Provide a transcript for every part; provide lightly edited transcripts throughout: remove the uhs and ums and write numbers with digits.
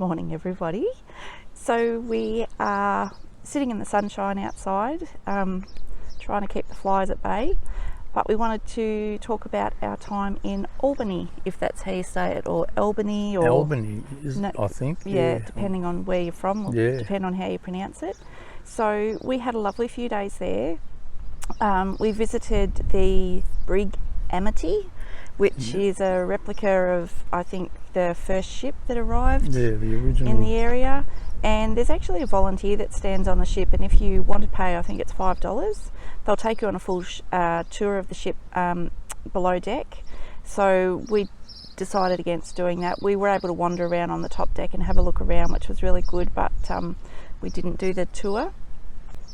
morning, everybody. So we are sitting in the sunshine outside, trying to keep the flies at bay, but we wanted to talk about our time in Albany, if that's how you say it, or Albany, or Albany, I think. Yeah, depending on where you're from, or depending on how you pronounce it. So we had a lovely few days there. We visited the Brig Amity, which is a replica of, I think, the first ship that arrived the original in the area. And there's actually a volunteer that stands on the ship, and if you want to pay, I think it's $5, they'll take you on a full tour of the ship below deck. So we decided against doing that. We were able to wander around on the top deck and have a look around, which was really good, but we didn't do the tour.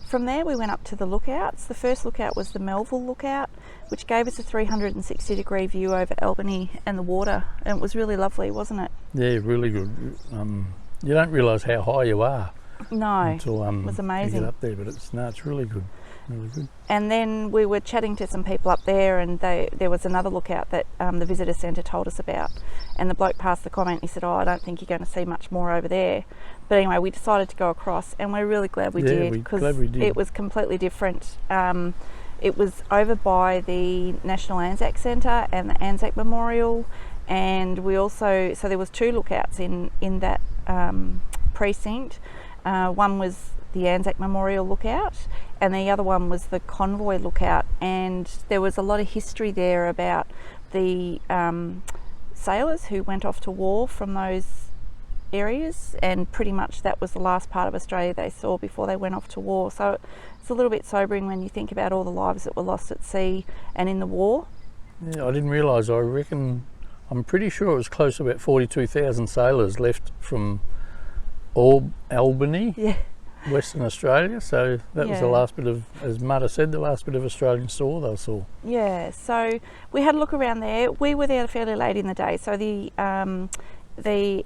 From there we went up to the lookouts. The first lookout was the Melville Lookout, which gave us a 360 degree view over Albany and the water, and it was really lovely, wasn't it? Yeah, really good. You don't realise how high you are. No, until, it was amazing. You get up there, but it's really good, really good. And then we were chatting to some people up there, and there was another lookout that the Visitor Centre told us about, and the bloke passed the comment. He said, "Oh, I don't think you're going to see much more over there." But anyway, we decided to go across, and we're really glad we did, because it was completely different. It was over by the National ANZAC Centre and the ANZAC Memorial, and we also, so there was two lookouts in that precinct. One was the ANZAC Memorial Lookout, and the other one was the Convoy Lookout, and there was a lot of history there about the sailors who went off to war from those areas, and pretty much that was the last part of Australia they saw before they went off to war. So it's a little bit sobering when you think about all the lives that were lost at sea and in the war. Yeah, I didn't realise. I'm pretty sure it was close to about 42,000 sailors left from Albany, Western Australia. So that was the last bit of, as Mudda said, the last bit of Australian store they saw. Yeah, so we had a look around there. We were there fairly late in the day, so the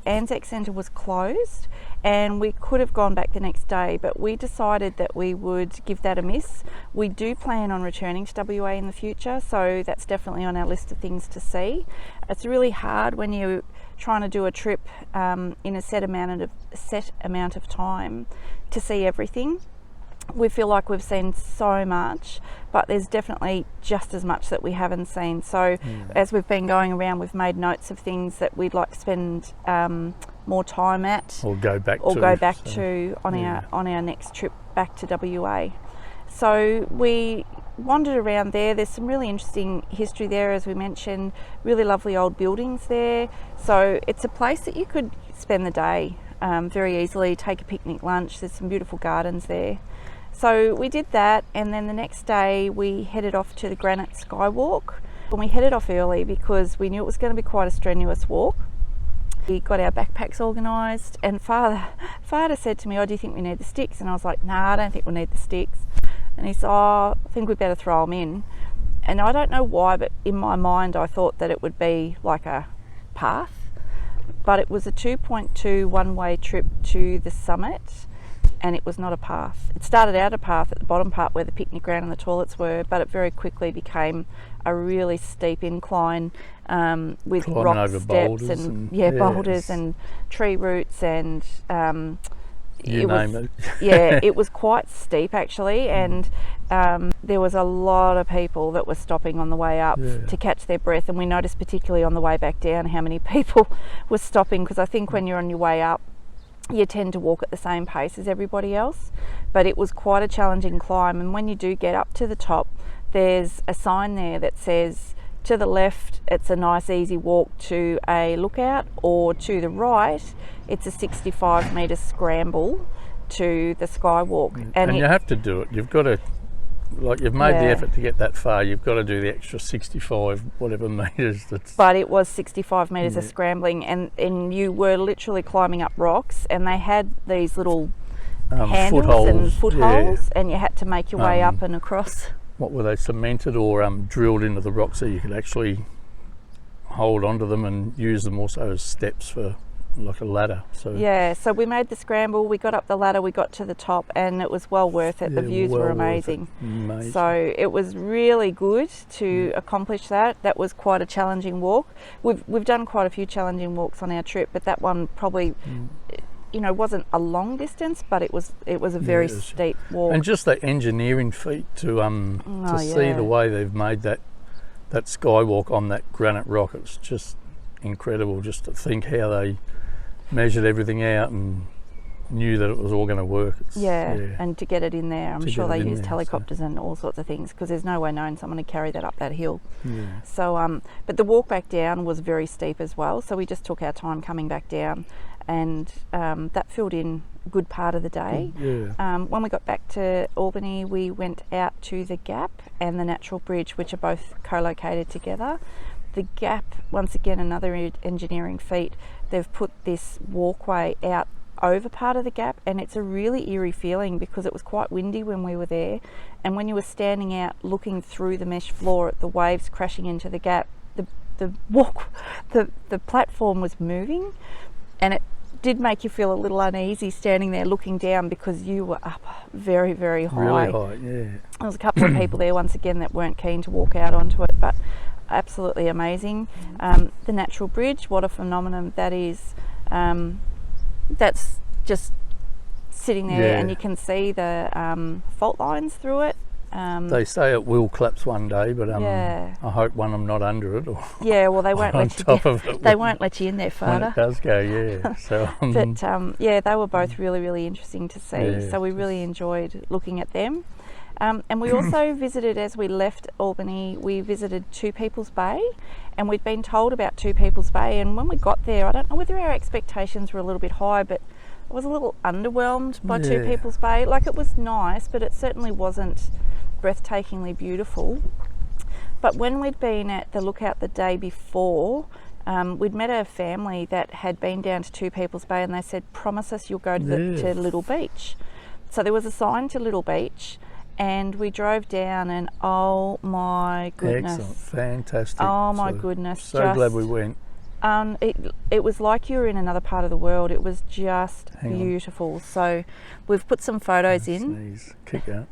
ANZAC Centre was closed, and we could have gone back the next day, but we decided that we would give that a miss. We do plan on returning to WA in the future, so that's definitely on our list of things to see. It's really hard when you're trying to do a trip in a set amount of time to see everything. We feel like we've seen so much, but there's definitely just as much that we haven't seen. So as we've been going around, we've made notes of things that we'd like to spend more time at, or go back to on our next trip back to WA. So we wandered around there. There's some really interesting history there, as we mentioned, really lovely old buildings there. So it's a place that you could spend the day very easily, take a picnic lunch. There's some beautiful gardens there. So we did that, and then the next day we headed off to the Granite Skywalk. And we headed off early because we knew it was going to be quite a strenuous walk. We got our backpacks organised, and Father said to me, "Oh, do you think we need the sticks?" And I was like, "Nah, I don't think we'll need the sticks." And he said, "Oh, I think we better throw them in." And I don't know why, but in my mind I thought that it would be like a path, but it was a 2.2 one-way trip to the summit, and it was not a path. It started out a path at the bottom part where the picnic ground and the toilets were, but it very quickly became a really steep incline with rock steps and boulders and tree roots, and it was quite steep actually, and there was a lot of people that were stopping on the way up to catch their breath, and we noticed particularly on the way back down how many people were stopping, because I think when you're on your way up you tend to walk at the same pace as everybody else, but it was quite a challenging climb. And when you do get up to the top, there's a sign there that says to the left it's a nice easy walk to a lookout, or to the right it's a 65 metre scramble to the skywalk. And you have to do it. You've got to, like, you've made the effort to get that far, you've got to do the extra 65 whatever metres. But it was 65 metres of scrambling, and you were literally climbing up rocks, and they had these little handles and footholds, and you had to make your way up and across. What were they, cemented or drilled into the rock so you could actually hold onto them and use them also as steps for like a ladder. So yeah, so we made the scramble, we got up the ladder, we got to the top, and it was well worth it. The views were amazing. Amazing. So it was really good to accomplish that. That was quite a challenging walk. We've done quite a few challenging walks on our trip, but that one probably wasn't a long distance, but it was a very steep walk. And just the engineering feat to see the way they've made that skywalk on that granite rock. It's just incredible just to think how they measured everything out and knew that it was all going to work. And to get it in there, I'm sure they used helicopters and all sorts of things, because there's no way knowing someone to carry that up that hill. So but the walk back down was very steep as well, so we just took our time coming back down, and that filled in a good part of the day. When we got back to Albany, we went out to the Gap and the Natural Bridge, which are both co-located together. The Gap, once again, another engineering feat. They've put this walkway out over part of the Gap, and it's a really eerie feeling because it was quite windy when we were there, and when you were standing out looking through the mesh floor at the waves crashing into the Gap, the platform was moving, and it did make you feel a little uneasy standing there looking down because you were up very, very high. Really high, yeah. There was a couple of people there once again that weren't keen to walk out onto it, but absolutely amazing. The Natural Bridge, what a phenomenon that is. That's just sitting there, and you can see the fault lines through it. They say it will collapse one day, but I hope when I'm not under it. Or well, they won't let you. They won't let you in there further. When it does go, So, but they were both really, really interesting to see. So we really enjoyed looking at them. And we also visited, as we left Albany, we visited Two People's Bay, and we'd been told about Two People's Bay, and when we got there, I don't know whether our expectations were a little bit high, but I was a little underwhelmed by Two People's Bay. Like, it was nice, but it certainly wasn't breathtakingly beautiful. But when we'd been at the lookout the day before, we'd met a family that had been down to Two People's Bay, and they said, promise us you'll go to Little Beach. So there was a sign to Little Beach, and we drove down, and oh my goodness. Excellent, fantastic. Oh my goodness. So glad we went. It was like you were in another part of the world. It was just beautiful. So we've put some photos in. Kick out,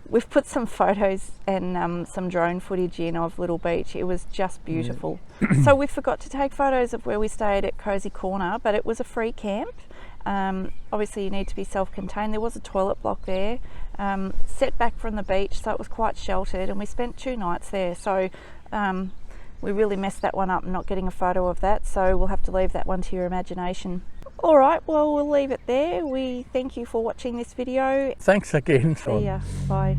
We've put some photos and some drone footage in of Little Beach. It was just beautiful. So we forgot to take photos of where we stayed at Cosy Corner, but it was a free camp. Obviously you need to be self-contained. There was a toilet block there, set back from the beach, so it was quite sheltered, and we spent 2 nights there. So we really messed that one up, not getting a photo of that, so we'll have to leave that one to your imagination. All right, well, we'll leave it there. We thank you for watching this video. Thanks again. See ya. Bye.